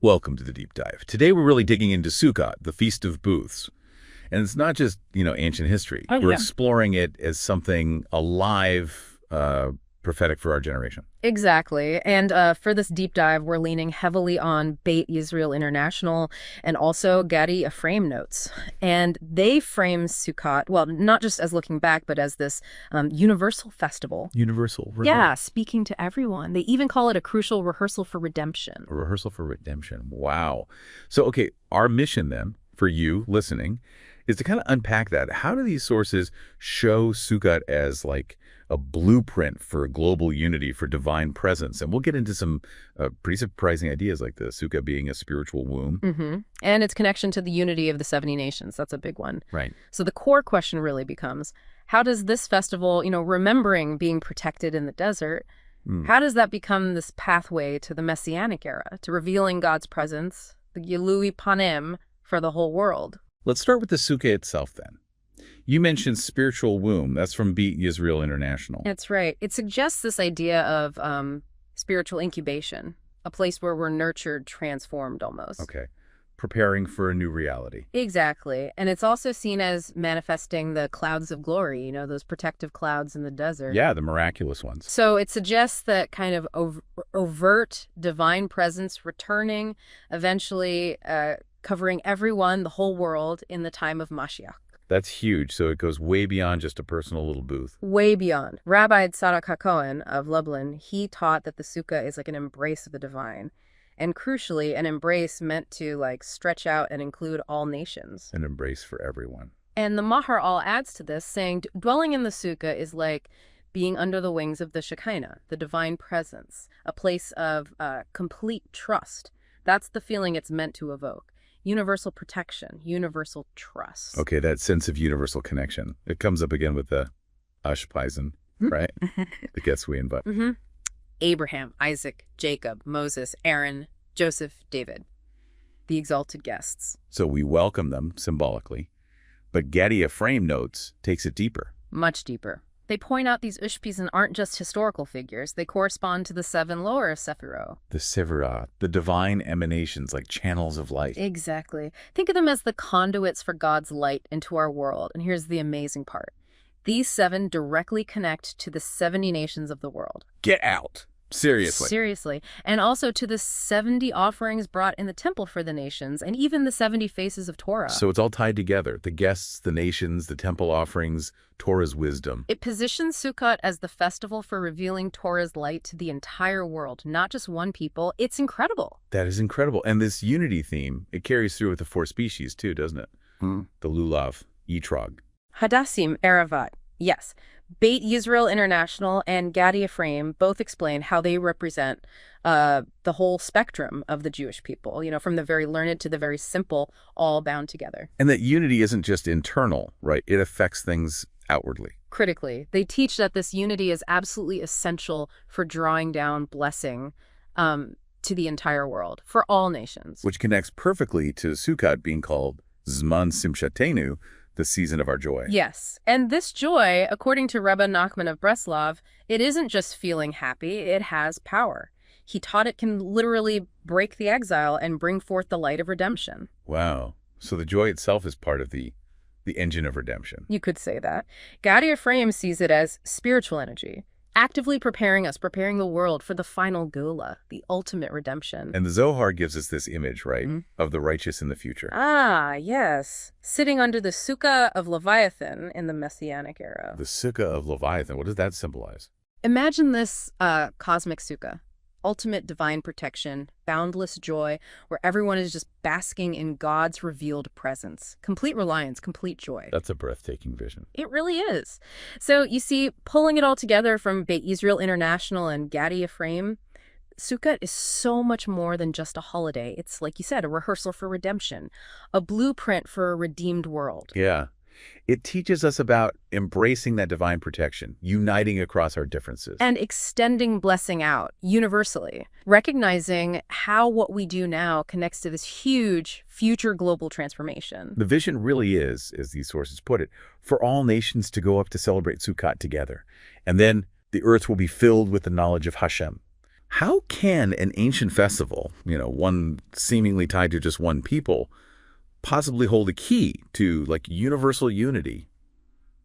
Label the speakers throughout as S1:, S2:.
S1: Welcome to the Deep Dive. Today we're really digging into Sukkot, the Feast of Booths. And it's not just, ancient history. We're exploring it as something alive, prophetic for our generation.
S2: Exactly. And for this deep dive, we're leaning heavily on Beit Yisrael International and also Gaddi Efrayim notes. And they frame Sukkot, well, not just as looking back, but as this universal festival.
S1: Universal. Really?
S2: Yeah, speaking to everyone. They even call it a crucial rehearsal for redemption.
S1: A rehearsal for redemption. Wow. So, okay, our mission then, for you listening, is to kind of unpack that. How do these sources show Sukkot as like a blueprint for global unity, for divine presence? And we'll get into some pretty surprising ideas like the Sukkot being a spiritual womb.
S2: And its connection to the unity of the 70 nations. That's a big one.
S1: Right.
S2: So the core question really becomes, how does this festival, remembering being protected in the desert, how does that become this pathway to the Messianic era, to revealing God's presence, the Gilui Panim, for the whole world?
S1: Let's start with the Sukkah itself then. You mentioned spiritual womb. That's from Beit Yisrael International.
S2: That's right. It suggests this idea of spiritual incubation, a place where we're nurtured, transformed almost.
S1: Okay. Preparing for a new reality.
S2: Exactly. And it's also seen as manifesting the clouds of glory, those protective clouds in the desert.
S1: Yeah, the miraculous ones.
S2: So it suggests that kind of overt divine presence returning, eventually covering everyone, the whole world, in the time of Mashiach.
S1: That's huge. So it goes way beyond just a personal little booth.
S2: Way beyond. Rabbi Tzadok HaKohen of Lublin, he taught that the Sukkah is like an embrace of the divine. And crucially, an embrace meant to stretch out and include all nations.
S1: An embrace for everyone.
S2: And the Mahar all adds to this, saying dwelling in the Sukkah is like being under the wings of the Shekinah, the divine presence, a place of complete trust. That's the feeling it's meant to evoke. Universal protection, universal trust.
S1: Okay, that sense of universal connection. It comes up again with the Ashpeisen, right? The guests we invite.
S2: Abraham, Isaac, Jacob, Moses, Aaron, Joseph, David. The exalted guests.
S1: So we welcome them symbolically. But Gaddi Efrayim notes takes it deeper.
S2: Much deeper. They point out these Ushpizin aren't just historical figures. They correspond to the 7 lower Sephirot.
S1: The Sephirot, the divine emanations like channels of light.
S2: Exactly. Think of them as the conduits for God's light into our world. And here's the amazing part. These 7 directly connect to the 70 nations of the world.
S1: Get out. Seriously.
S2: Seriously. And also to the 70 offerings brought in the temple for the nations, and even the 70 faces of Torah.
S1: So it's all tied together. The guests, the nations, the temple offerings, Torah's wisdom.
S2: It positions Sukkot as the festival for revealing Torah's light to the entire world, not just one people. It's incredible.
S1: That is incredible. And this unity theme, it carries through with the 4 species too, doesn't it? The lulav, etrog.
S2: Hadassim, Eravat. Yes. Beit Yisrael International and Gaddi Efrayim both explain how they represent the whole spectrum of the Jewish people, from the very learned to the very simple, all bound together.
S1: And that unity isn't just internal, right? It affects things outwardly.
S2: Critically, they teach that this unity is absolutely essential for drawing down blessing to the entire world, for all nations.
S1: Which connects perfectly to Sukkot being called Zman Simchatenu, the season of our joy.
S2: Yes. And this joy, according to Rebbe Nachman of Breslov, it isn't just feeling happy, it has power. He taught it can literally break the exile and bring forth the light of redemption.
S1: Wow. So the joy itself is part of the engine of redemption.
S2: You could say that. Gaddi Efrayim sees it as spiritual energy, actively preparing the world for the final Geula, the ultimate redemption.
S1: And the Zohar gives us this image, right, of the righteous in the future.
S2: Ah, yes. Sitting under the Sukkah of Leviathan in the Messianic era.
S1: The Sukkah of Leviathan, what does that symbolize?
S2: Imagine this cosmic Sukkah. Ultimate divine protection, boundless joy, where everyone is just basking in God's revealed presence. Complete reliance, complete joy.
S1: That's a breathtaking vision.
S2: It really is. So you see, pulling it all together from Beit Yisrael International and Gaddi Efrayim, Sukkot is so much more than just a holiday. It's, like you said, a rehearsal for redemption, a blueprint for a redeemed world.
S1: Yeah. It teaches us about embracing that divine protection, uniting across our differences.
S2: And extending blessing out universally, recognizing how what we do now connects to this huge future global transformation.
S1: The vision really is, as these sources put it, for all nations to go up to celebrate Sukkot together. And then the earth will be filled with the knowledge of Hashem. How can an ancient festival, one seemingly tied to just one people, possibly hold a key to like universal unity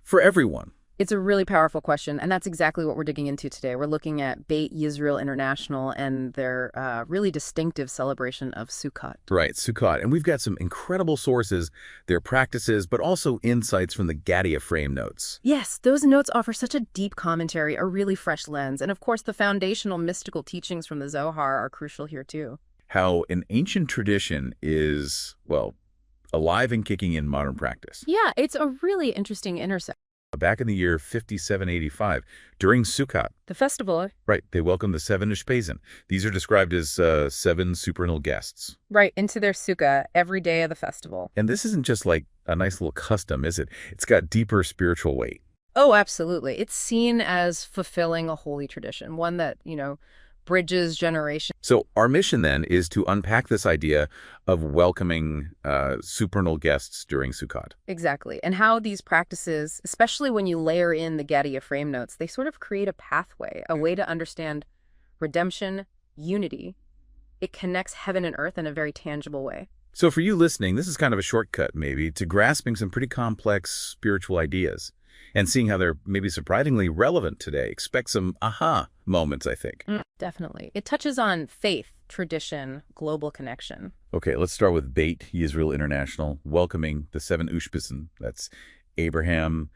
S1: for everyone?
S2: It's a really powerful question, and that's exactly what we're digging into today. We're looking at Beit Yisrael International and their really distinctive celebration of Sukkot.
S1: Right, Sukkot. And we've got some incredible sources, their practices, but also insights from the Gaddi Efrayim notes.
S2: Yes, those notes offer such a deep commentary, a really fresh lens, and of course the foundational mystical teachings from the Zohar are crucial here too.
S1: How an ancient tradition is, well, alive and kicking in modern practice.
S2: Yeah, it's a really interesting intersection.
S1: Back in the year 5785, during Sukkot,
S2: The festival,
S1: right, they welcomed the seven Ushpezin. These are described as seven supernal guests.
S2: right, into their sukkah every day of the festival.
S1: And this isn't just like a nice little custom, is it? It's got deeper spiritual weight.
S2: Oh, absolutely. It's seen as fulfilling a holy tradition, one that, bridges generations.
S1: So our mission then is to unpack this idea of welcoming supernal guests during Sukkot.
S2: Exactly. And how these practices, especially when you layer in the Gaddi Efrayim notes, they sort of create a pathway, a way to understand redemption, unity. It connects heaven and earth in a very tangible way.
S1: So for you listening, this is kind of a shortcut maybe to grasping some pretty complex spiritual ideas and seeing how they're maybe surprisingly relevant today. Expect some aha moments, I think.
S2: Definitely. It touches on faith, tradition, global connection.
S1: Okay, let's start with Beit Yisrael International, welcoming the seven Ushpezin. That's Abraham,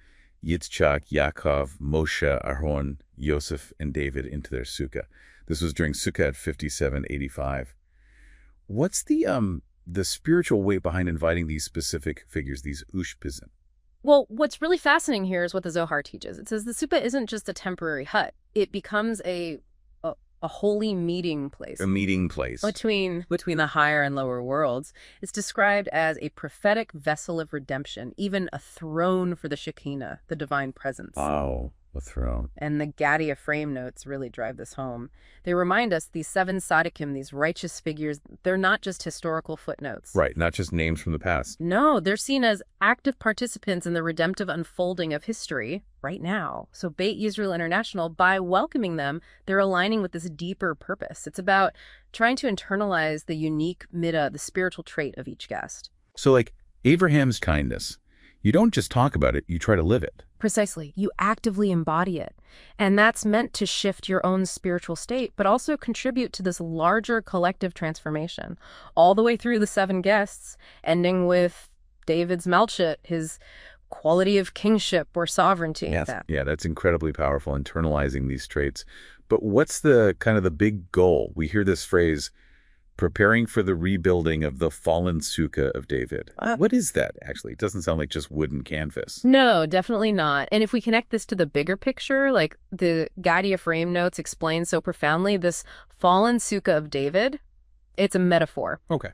S1: Yitzchak, Yaakov, Moshe, Aaron, Yosef, and David into their sukkah. This was during Sukkot 5785. What's the spiritual weight behind inviting these specific figures, these Ushpezin?
S2: Well, what's really fascinating here is what the Zohar teaches. It says the sukkah isn't just a temporary hut. It becomes a holy meeting place.
S1: A meeting place.
S2: Between the higher and lower worlds. It's described as a prophetic vessel of redemption, even a throne for the Shekinah, the divine presence.
S1: Oh, a throne.
S2: And the Gaddi Efrayim notes really drive this home. They remind us these seven tzaddikim, these righteous figures, they're not just historical footnotes.
S1: Right, not just names from the past.
S2: No, they're seen as active participants in the redemptive unfolding of history right now. So Beit Yisrael International, by welcoming them, they're aligning with this deeper purpose. It's about trying to internalize the unique midah, the spiritual trait of each guest.
S1: So like Abraham's kindness, you don't just talk about it, you try to live it.
S2: Precisely. You actively embody it. And that's meant to shift your own spiritual state, but also contribute to this larger collective transformation, all the way through the seven guests, ending with David's Melchit, his quality of kingship or sovereignty.
S1: Yes. Yeah, that's incredibly powerful, internalizing these traits. But what's the kind of the big goal? We hear this phrase, preparing for the rebuilding of the fallen sukkah of David. What is that, actually? It doesn't sound like just wooden canvas.
S2: No, definitely not. And if we connect this to the bigger picture, like the Gaddi Efrayim notes explain so profoundly, this fallen sukkah of David, it's a metaphor.
S1: Okay.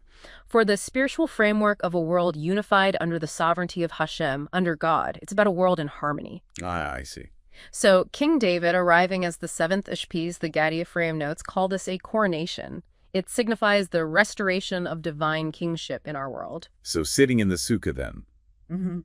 S2: For the spiritual framework of a world unified under the sovereignty of Hashem, under God. It's about a world in harmony.
S1: Ah, I see.
S2: So King David, arriving as the seventh Ushpiz, the Gaddi Efrayim notes, call this a coronation. It signifies the restoration of divine kingship in our world.
S1: So sitting in the sukkah then,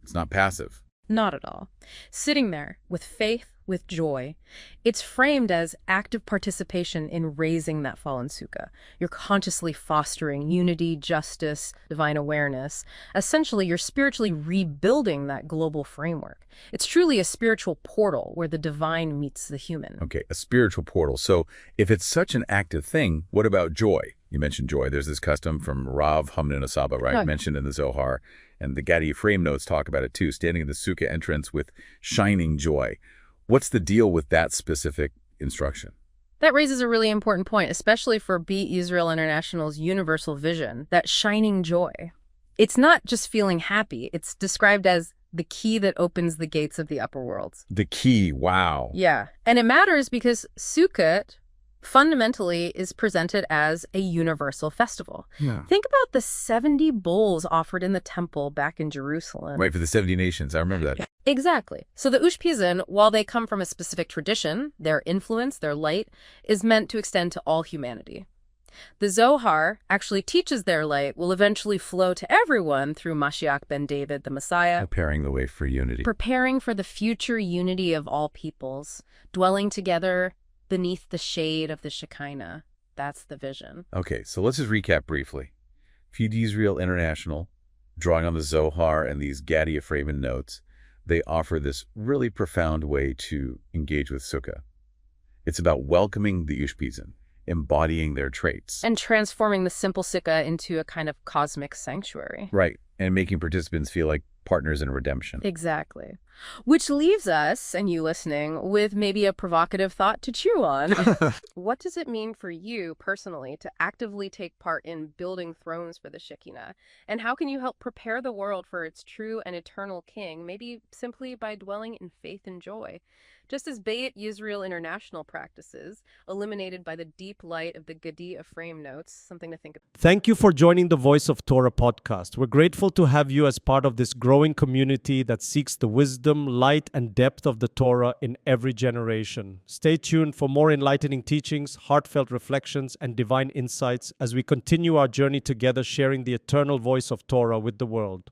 S1: it's not passive.
S2: Not at all. Sitting there with faith, with joy, it's framed as active participation in raising that fallen sukkah. You're consciously fostering unity, justice, divine awareness. Essentially, you're spiritually rebuilding that global framework. It's truly a spiritual portal where the divine meets the human.
S1: Okay, a spiritual portal. So if it's such an active thing, what about joy? You mentioned joy. There's this custom from Rav Hamnun Asaba, right?
S2: Right.
S1: Mentioned in the Zohar. And the Gaddi Efrayim notes talk about it too, standing in the sukkah entrance with shining joy. What's the deal with that specific instruction?
S2: That raises a really important point, especially for Beit Yisrael International's universal vision, that shining joy. It's not just feeling happy. It's described as the key that opens the gates of the upper worlds.
S1: The key, wow.
S2: Yeah. And it matters because Sukkot fundamentally is presented as a universal festival.
S1: Yeah.
S2: Think about the 70 bulls offered in the temple back in Jerusalem.
S1: Right, for the 70 nations. I remember that.
S2: Exactly. So the Ushpizin, while they come from a specific tradition, their influence, their light, is meant to extend to all humanity. The Zohar actually teaches their light will eventually flow to everyone through Mashiach ben David, the Messiah,
S1: Preparing the way for unity.
S2: preparing for the future unity of all peoples, dwelling together beneath the shade of the Shekinah. That's the vision.
S1: Okay, so let's just recap briefly. Feed Yisrael International, drawing on the Zohar and these Gaddi Efrayim notes, they offer this really profound way to engage with Sukkah. It's about welcoming the Ushpizin, embodying their traits.
S2: And transforming the simple Sukkah into a kind of cosmic sanctuary.
S1: Right, and making participants feel like partners in redemption.
S2: Exactly. Which leaves us, and you listening, with maybe a provocative thought to chew on. What does it mean for you personally to actively take part in building thrones for the Shekinah? And how can you help prepare the world for its true and eternal king, maybe simply by dwelling in faith and joy? Just as Beit Yisrael International practices, illuminated by the deep light of the Gaddi Efrayim notes, something to think about.
S3: Thank you for joining the Voice of Torah podcast. We're grateful to have you as part of this growing community that seeks the wisdom, light, and depth of the Torah in every generation. Stay tuned for more enlightening teachings, heartfelt reflections, and divine insights as we continue our journey together sharing the eternal voice of Torah with the world.